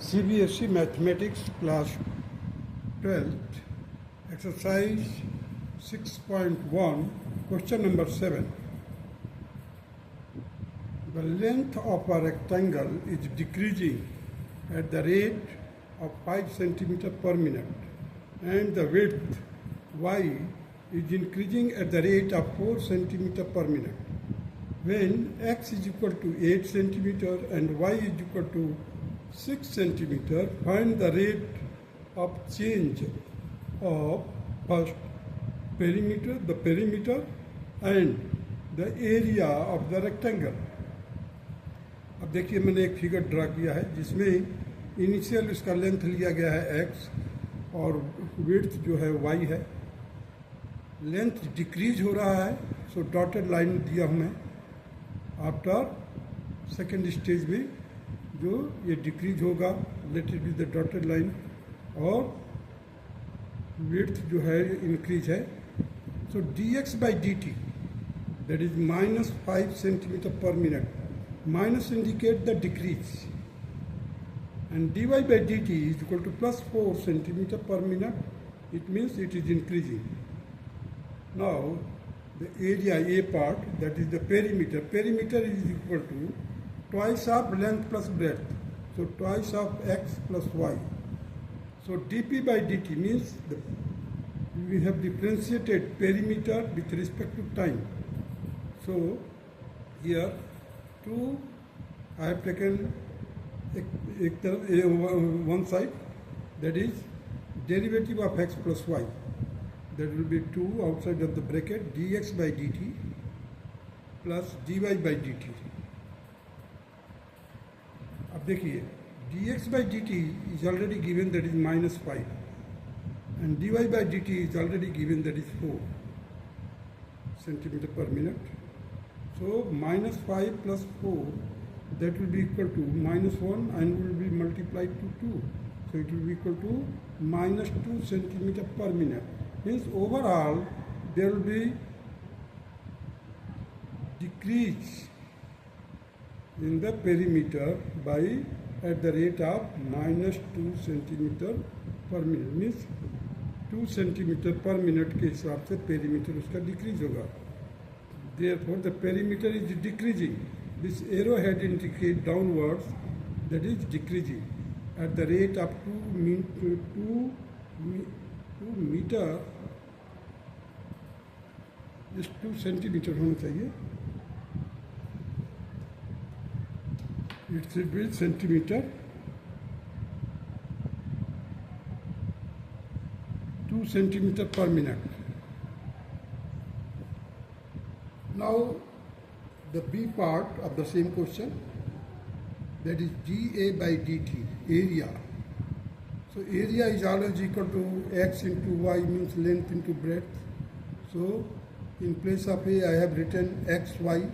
CBSE Mathematics Class 12th, Exercise 6.1, Question number 7. The length of a rectangle is decreasing at the rate of 5 centimeter per minute, and the width y is increasing at the rate of 4 centimeter per minute. When x is equal to 8 centimeter and y is equal to 6 centimeter, find the rate of change of first perimeter, the perimeter, and the area of the rectangle. अब देखिए मैंने एक figure draw किया है जिसमें initial इसका length लिया गया है x और विड्थ जो है y है. लेंथ डिक्रीज हो रहा है, सो डॉटेड लाइन दिया हूँ मैं. आफ्टर सेकेंड स्टेज में जो ये डिक्रीज होगा, let it be the dotted line, और विड्थ जो है इंक्रीज है. सो dx by dt, that is minus 5 centimeter per minute. Minus indicate the decrease, and dy by dt is equal to plus 4 centimeter per minute. It means it is increasing. Now the area A part, that is the perimeter. Perimeter is equal to twice of length plus breadth. So twice of x plus y. So dp by dt means we have differentiated perimeter with respect to time. So here I have taken one side, that is derivative of x plus y. That will be 2 outside of the bracket, dx by dt plus dy by dt. अब देखिए dx by dt is already given, that is minus 5, and dy by dt is already given, that is 4 centimeter per minute. So minus 5 plus 4, that will be equal to minus 1 and will be multiplied to 2. So it will be equal to minus 2 centimeter per minute. Means overall there will be decrease in the perimeter by at the rate of minus 2 centimeter per minute. Means 2 centimeter per minute के हिसाब से perimeter उसका decrease होगा. Therefore the perimeter is decreasing. This arrowhead indicates downwards, that is decreasing at the rate of 2 meter, just 2 centimeter होना चाहिए. It should be centimeter. 2 centimeter per minute. Now the B part of the same question, that is dA by dt, area. So area is always equal to x into y, means length into breadth. So in place of A I have written xy.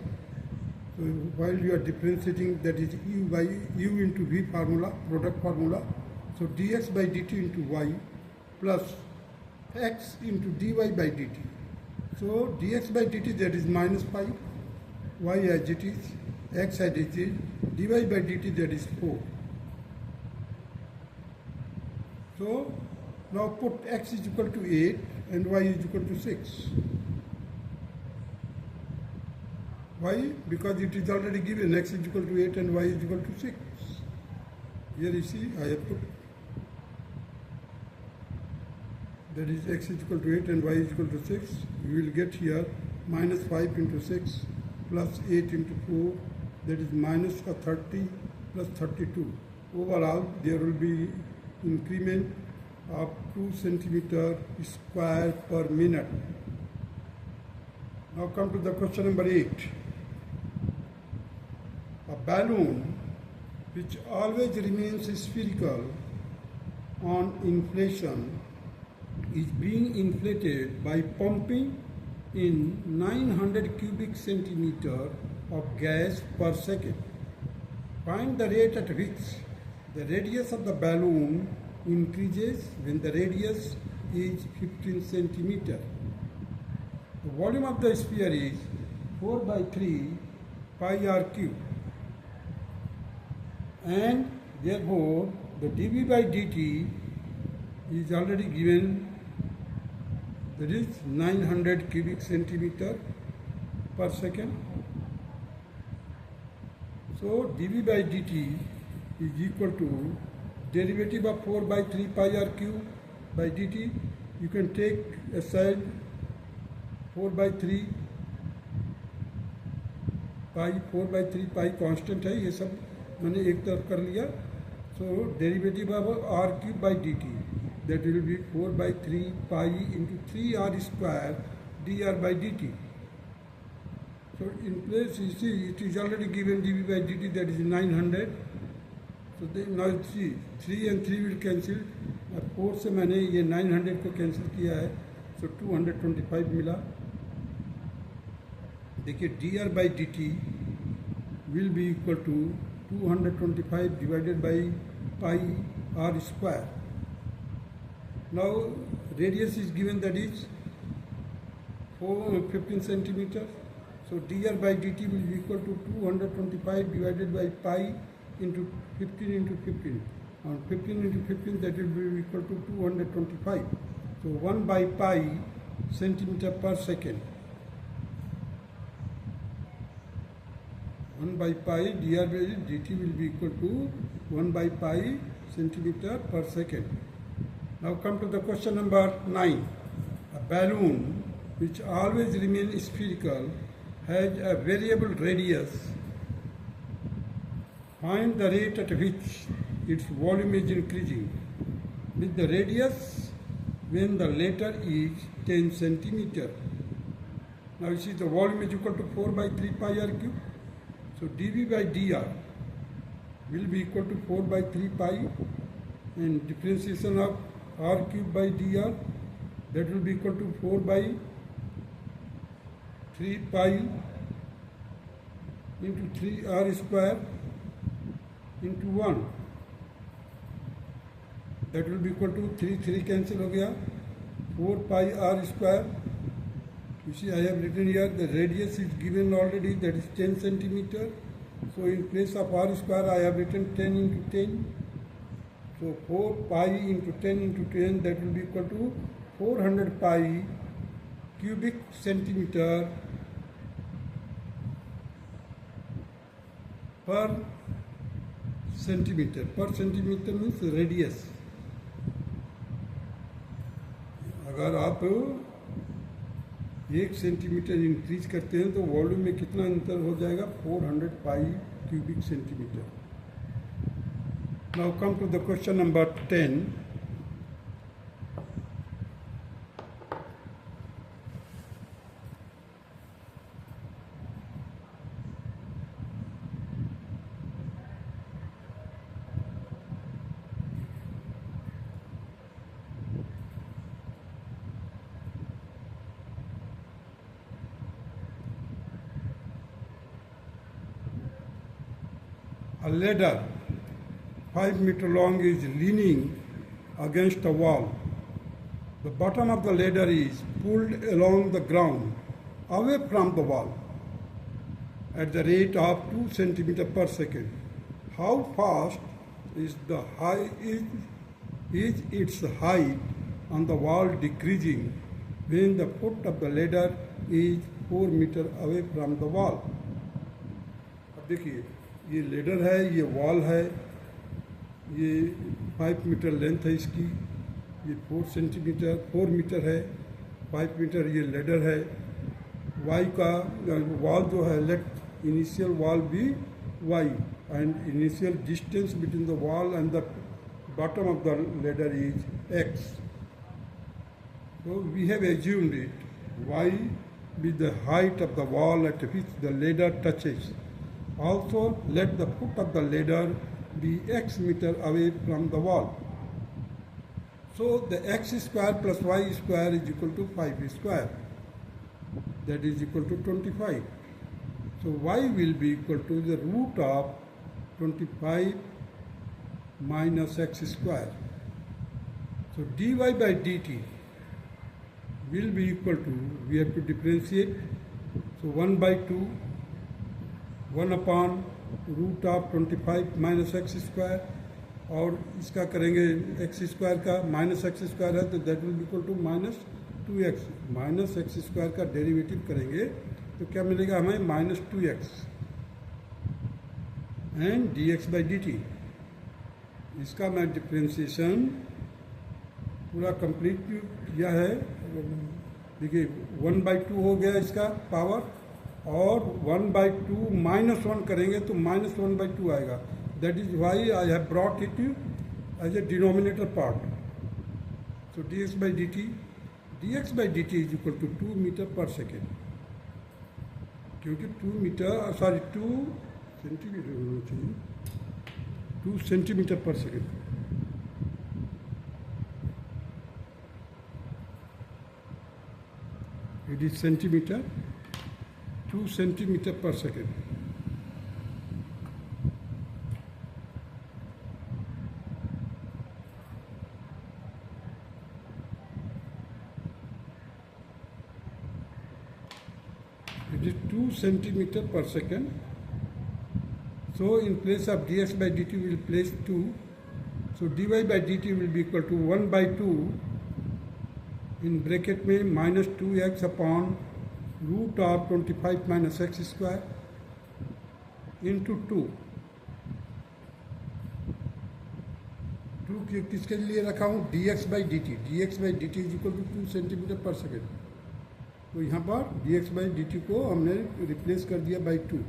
So while you are differentiating, that is u by u into v formula, product formula. So dx by dt into y plus x into dy by dt. So dx by dt, that is minus 5, y as it is, x as it is, dy by dt, that is 4. So now put x is equal to 8 and y is equal to 6. Why? Because it is already given, x is equal to 8 and y is equal to 6. Here you see I have put, that is x is equal to 8 and y is equal to 6. You will get here minus 5 into 6 plus 8 into 4, that is minus 30 plus 32. Overall there will be increment of 2 centimeter square per minute. Now come to the question number 8. A balloon which always remains spherical on inflation is being inflated by pumping in 900 cubic centimeter of gas per second. Find the rate at which the radius of the balloon increases when the radius is 15 centimeter. The volume of the sphere is 4 by 3 pi r cube. and therefore the dV by dt is already given, that is 900 cubic centimeter per second. So dV by dt is equal to derivative of 4 by 3 pi r cube by dt. You can take aside 4 by 3 pi, 4 by 3 pi constant है, ये सब मैंने एक तरफ कर लिया. So derivative of r cube by dt, that will be 4 by 3 pi into 3r square dr by dt. So in place you see it is already given dv by dt, that is 900. So now see 3 and 3 will cancel. 4 से मैंने ये 900 को cancel किया है, so 225 मिला. देखिए dr by dt will be equal to 225 divided by pi r square. Now radius is given, that is 15 centimeters. So dr by dt will be equal to 225 divided by pi into 15 into 15. And 15 into 15, that will be equal to 225. So 1 by pi centimeter per second. 1 by pi dr by dt will be equal to 1 by pi centimeter per second. Now come to the question number 9. A balloon which always remains spherical has a variable radius. Find the rate at which its volume is increasing with the radius when the latter is 10 centimeter. Now you see the volume is equal to 4 by 3 pi r cube. So dV by dr will be equal to 4 by 3 pi, and differentiation of r cube by dr, that will be equal to 4 by 3 pi into 3r square into 1. That will be equal to 3 cancel हो गया, 4 pi r square. You see I have written here the radius is given already, that is 10 centimeter. So in place of r square I have written 10 into 10. So 4 pi into 10 into 10, that will be equal to 400 pi cubic centimeter per centimeter. Per centimeter means radius. अगर आप 1 centimetre increase करते हैं तो volume में कितना अंतर हो जाएगा, 400 pi cubic centimetre. Now come to the question number 10. A ladder 5 meter long is leaning against a wall. The bottom of the ladder is pulled along the ground away from the wall at the rate of 2 centimeter per second. How fast is its height on the wall decreasing when the foot of the ladder is 4 meter away from the wall? अब देखिए ये ladder है, ये wall है, ये 5 metre length है इसकी, ये 4 मीटर है, 5 मीटर ये लेडर है. वाई का वॉल जो है, let initial wall be y and initial distance between the wall and the bottom of the ladder is x. So we have assumed it y be the height of the wall at which the ladder touches. Also, let the foot of the ladder be x meter away from the wall. So the x square plus y square is equal to 5 square. That is equal to 25. So y will be equal to the root of 25 minus x square. So dy by dt will be equal to, we have to differentiate, so 1 by 2, 1 upon root of 25 minus x square, और इसका करेंगे x square का, minus x square है तो that will equal to minus 2x। Minus x square का derivative करेंगे तो क्या मिलेगा हमें, minus 2x and dx by dt। इसका मैं डिफ्रेंशिएशन पूरा कंप्लीट किया है। देखिए 1/2 हो गया इसका पावर, और 1/2 माइनस 1 करेंगे तो माइनस 1/2 आएगा। That is why I have brought it as a denominator part. So dx by dt is equal to 2 metre पर सेकेंड, क्योंकि 2 सेंटीमीटर होना चाहिए, 2 सेंटीमीटर पर second. It is centimeter, 2 centimeter per second. It is 2 centimeter per second. So in place of dx by dt we will place 2. So dy by dt will be equal to 1/2 in bracket में minus 2x upon root of 25 minus x square into 2 किसके लिए रखा हूँ, dx by d t is equal to 2 centimetre पर second. तो यहाँ पर dx by d T को हमने रिप्लेस कर दिया by 2।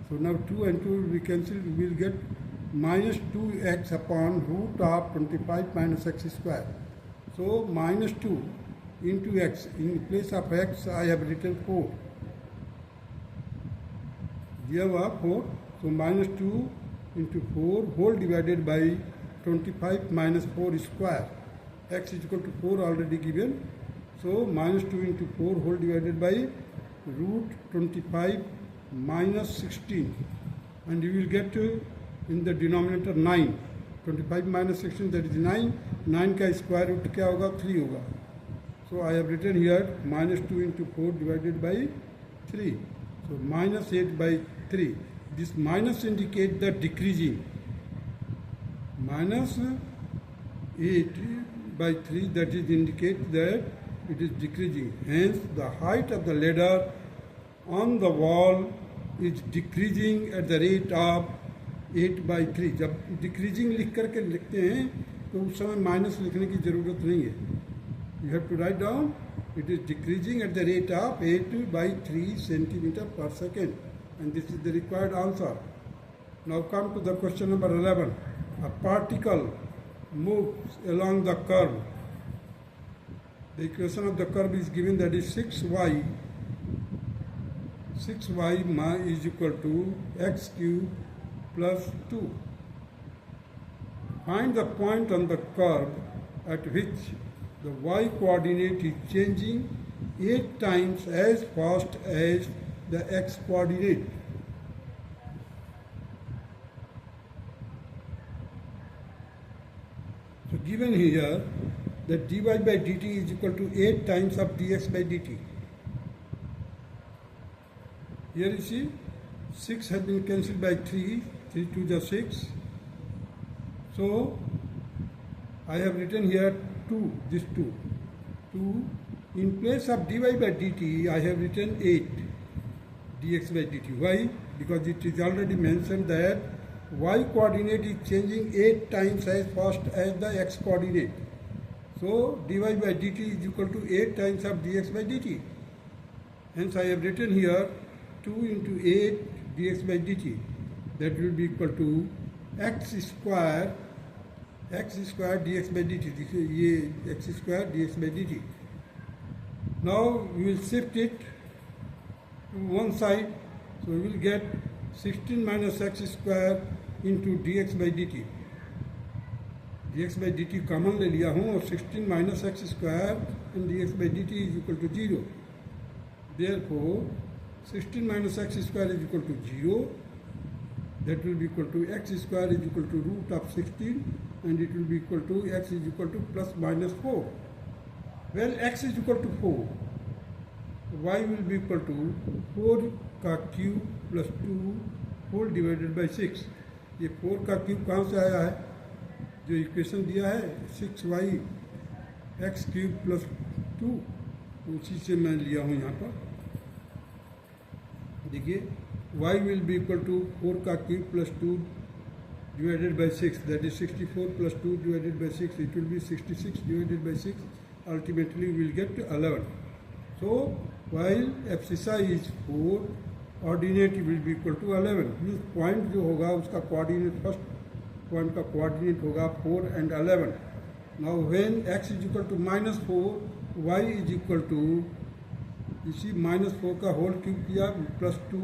So now 2 and 2 we cancel, will get minus 2x upon root of 25 minus x square. So minus 2 into x, in place of x I have written 4, दिया हुआ 4, so minus 2 into 4 whole divided by 25 minus 4 square, x is equal to 4 already given, so minus 2 into 4 whole divided by root 25 minus 16, and you will get in the denominator 9, 25 minus 16 that is 9, 9 का square root क्या होगा, 3 होगा। So I have written here minus 2 into 4 divided by 3, so minus 8/3। This minus indicate the decreasing, minus 8/3 that is indicate that it is decreasing. Hence the height of the ladder on the wall is decreasing at the rate of 8/3। जब decreasing लिख करके लिखते हैं तो उस समय minus लिखने की ज़रूरत नहीं है। You have to write down it is decreasing at the rate of 8/3 centimetre पर second, and this is the required answer. Now come to the question number 11। A particle moves along the curve. The equation of the curve is given, that is 6y is equal to x cube plus 2. Find the point on the curve at which the y coordinate is changing 8 times as fast as the x coordinate. So given here that dy by dt is equal to 8 times of dx by dt. Here you see 6 has been cancelled by 3, 3 to the 6. So I have written here 2, this 2. In place of dy by dt, I have written 8 dx by dt. Why? Because it is already mentioned that y coordinate is changing 8 times as fast as the x coordinate. So dy by dt is equal to 8 times of dx by dt. Hence I have written here 2 into 8 dx by dt. That will be equal to x square dx by dt. This is ये x square dx by dt. Now we will shift it to one side, so we will get 16 minus x square into dx by dt. dx by dt common ले लिया हूँ, और 16 minus x square and dx by dt is equal to 0. Therefore 16 minus x square is equal to 0. That will be equal to x square is equal to root of 16, and it will be equal to x is equal to plus minus 4. Well, x is equal to 4. Y will be equal to 4 का cube plus 2 whole divided by 6। ये 4 का cube कहाँ से आया है, जो equation दिया है 6y एक्स क्यूब प्लस 2, उसी से मैं लिया हूँ यहाँ पर। देखिए y will be equal to 4 का cube plus 2 divided by 6, that is 64 plus 2 divided by 6, it will be 66 divided by 6, ultimately we will get 11. So while abscissa is 4, ordinate will be equal to 11. Means point जो होगा उसका coordinate, first point का coordinate होगा 4 and 11. Now when x is equal to minus 4, y is equal to, इसी minus 4 का whole cube किया plus 2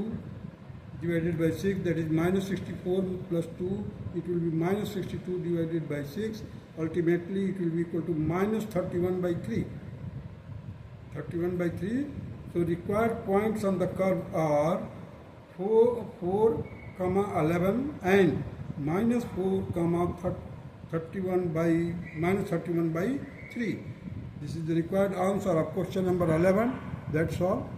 divided by 6, that is minus 64 plus 2, it will be minus 62 divided by 6, ultimately it will be equal to minus 31 by 3. 31 by 3, so required points on the curve are 4, 11 and minus 4, 31 by minus 31 by 3. This is the required answer of question number 11. That's all.